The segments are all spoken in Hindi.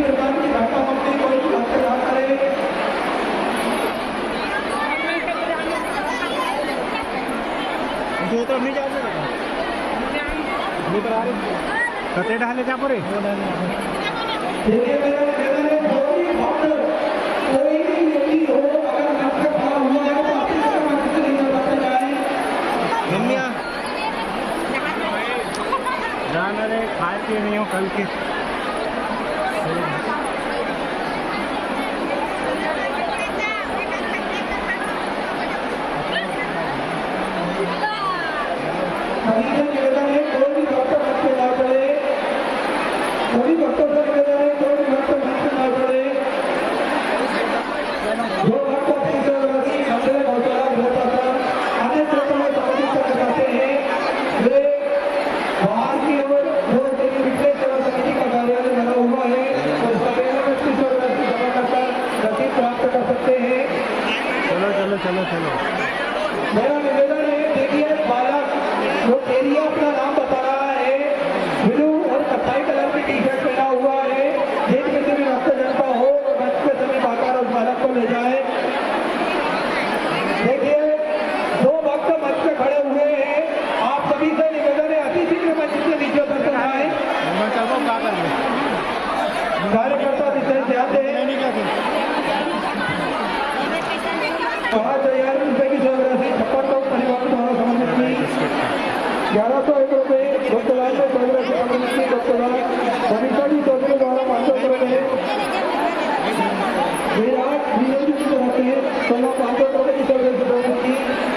प्रकार की धक्का मुक्की कोई धक्का ना करे। जो तो नहीं जा सकता नहीं पर आ रहे कते डाले जा पूरे देखिए मेरा निवेदन है कोई भक्त कोई भी व्यक्ति हो अगर नाटक खड़ा हुआ है तो अपनी तरफ से नहीं बताते जाए। मम्मिया जाना रे खाए पिए नहीं हो कल के सभी से निवेदन है कोई भी भक्त मत पे ना पड़े। सभी भक्तों से निवेदन है कोई भी भक्त मत पे ना पड़े। जो भक्त अपनी सेवासी मंदिर गौशाला गृहपाठा अन्य क्षेत्रों में सामाजिक कार्य करते हैं वे बाहर की ओर जो विशेष सेवा समिति का कार्यालय बना हुआ है उसका व्यक्ति सेवासी जमा कर रसीद प्राप्त कर सकते हैं। चलो चलो चलो चलो मेरा निवेदन है देखिए बालक जो तेरिया अपना नाम बता रहा है ब्लू और कत्थई कलर की टी शर्ट पहना हुआ है जिस किसी भी भक्तजन का हो मंच पे सभी आकर उस बालक को ले जाए। देखिए दो भक्त मंच पे खड़े हुए हैं आप सभी से निवेदन है अति शीघ्र मंच से नीचे उतर आए। कार्यकर्ता विशेष ध्यान दें 5,000 रुपए की राशि 56 लोग परिवार द्वारा समर्पित की 1101 रुपए डॉक्टर में कांग्रेस समर्पित की डॉक्टर मनीषा जी चौधरी द्वारा 500 रुपए विराट बीएसपी की तरफ से 16,500 रुपए की सर्विस समर्पित की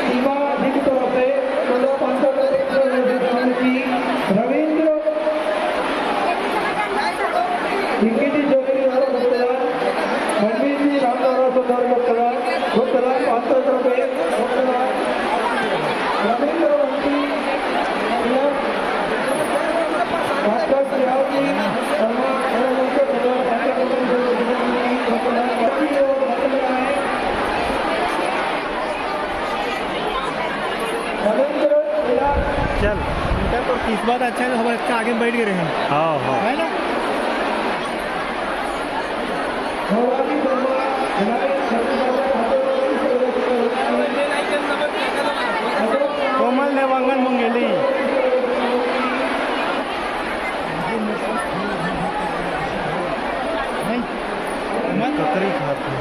सीमा जी की तरफ से 16,500 रुपए की सर्विस समर्पित की रविंद्र जी चौधरी द्वारा डॉक्टर मनवीर जी राम द्वारा सुधार डॉक्टर 500 रुपए रविंद्र वंशी डॉक्टर सियाजी चल तो इस बात अच्छा है हम अच्छा आगे बैठ गए हैं हाँ हाँ है ना कोमल ने वांगन मंगेली नहीं ककड़ी खाती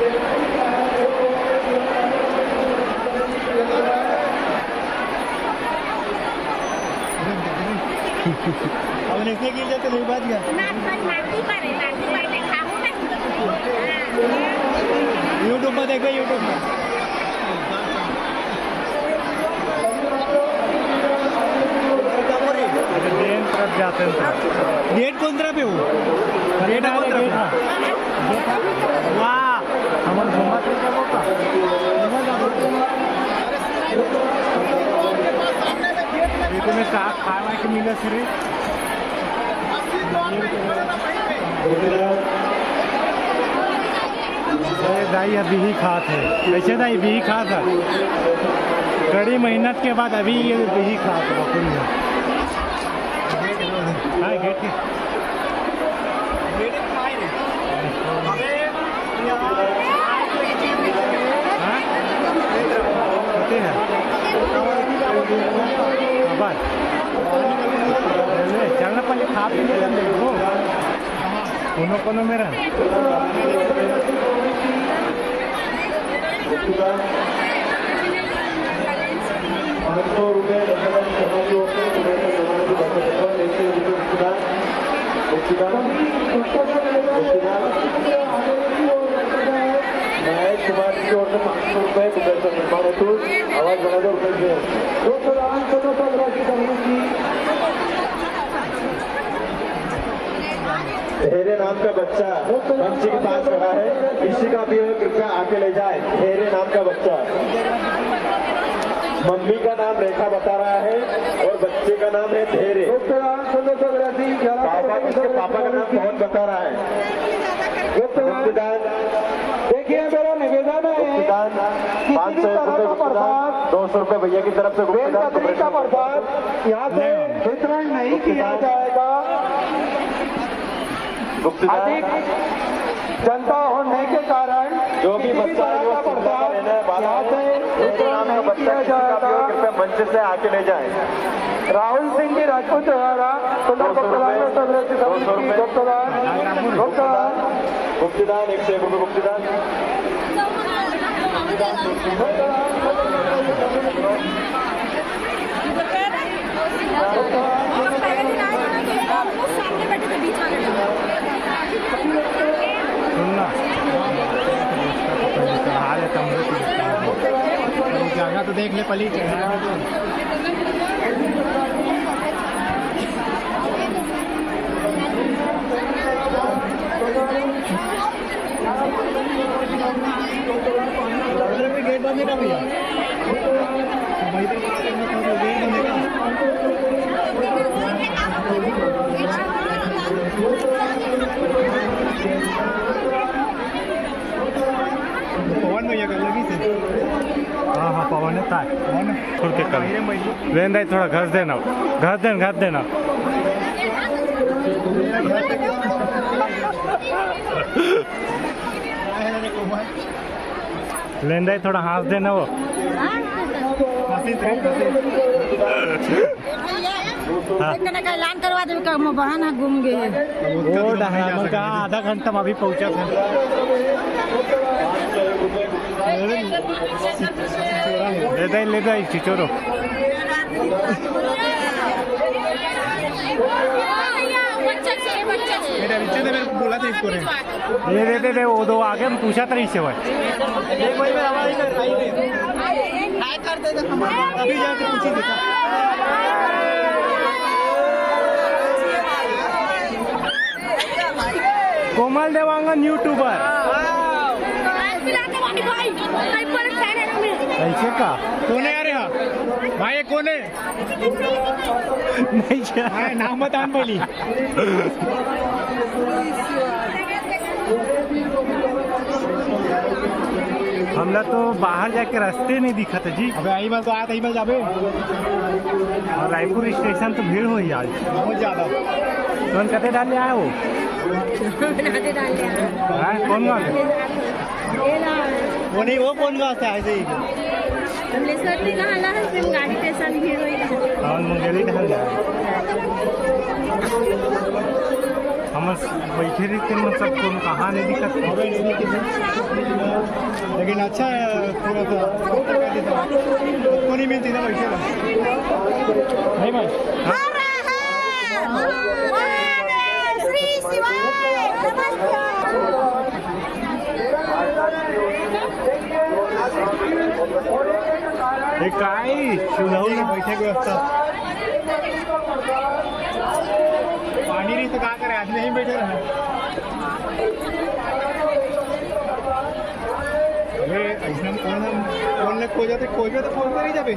अब देखने के लिए तो नहीं बात गया यूट्यूब में देखो यूट्यूब में ट्रेन तरफ जाते हैं गेट कौन तरफ पे हो गेट आ रहा वाह हमारे घूमा का ये तुम्हें कहा खाना के मिला सिर्फ दाई अभी ही खात है वैसे दाई भी ही खात है कड़ी मेहनत के बाद अभी ये भी ही खात है हाँ गेट के चलना पहले खा पी देखो कोनो कोनो मेरा 500 रुपए कुमार की ओर से 500 रुपए आवाज बना दो रुपए धेरे नाम का बच्चा मंची के पास खड़ा है किसी का भी हो कृपया आके ले जाए। धेरे नाम का बच्चा मम्मी का नाम रेखा बता रहा है और बच्चे का नाम है धेरे। पापा का नाम मोहन बता रहा है। देखिए मेरा निवेदन है 500 रुपए 200 रुपए भैया की तरफ से प्रसाद यहाँ से वितरण नहीं किया जाएगा। अधिक जनता होने के कारण जो भी किसी बच्चा तरह जो का सुविधा का रहने वाला यहाँ है से उनके नाम का बच्चा किया किसी का भी हो, जाएगा। कृपया मंच से आके ले जाएं। राहुल सिंह जी राजपूत द्वारा गुप्तदान 101 रुपये गुप्तदान। सामने बैठे थे बीच वाले लोग। सुनना चढ़ा देता मुझे जगह तो देख ले पली गेट बंद का भैया गेट बंद का पवन भैया कर लगी थी हाँ हाँ पवन है था छोड़ के कर लेंदा थोड़ा घस देना घस देना लेंदा थोड़ा हाथ देना वो हाँ। का ऐलान करवा दे बहन है घूम गए वो डहामा का आधा घंटा में अभी पहुंचा था ले दे चिचोरो मेरे बच्चे ने मेरे को बोला था इसको ये दे वो दो आगे हम पूछा था इससे भाई अभी जाके पूछी देखा कोमल देवांगन यूट्यूबर ऐसे का कौन है यार यहाँ भाई ये कौन है नहीं हाँ, नाम बता बोली हमला तो बाहर जाके रास्ते नहीं दिखा था जी अबे आई बार तो आया था बार जाबे और रायपुर स्टेशन तो भीड़ हुई आज बहुत ज्यादा कौन कते डाल आया वो हाँ, कौन वाले वो नहीं वो कौन का है ऐसे ही गाड़ी स्टेशन भीड़ हुई कौन मुंगेरी ढल जाए हम बैठे रहते मतलब कौन कहाँ नहीं दिखा लेकिन अच्छा है थोड़ा सा को नहीं मिलती ना बैठे नहीं भाई श्री शिवाय काय सुनऊ बैठे की व्यवस्था पानी नहीं तो क्या करे आदमी नहीं बैठे रहे अरे ऐसा कौन ने खोजा तो खोज में तो फोन कर ही जाबे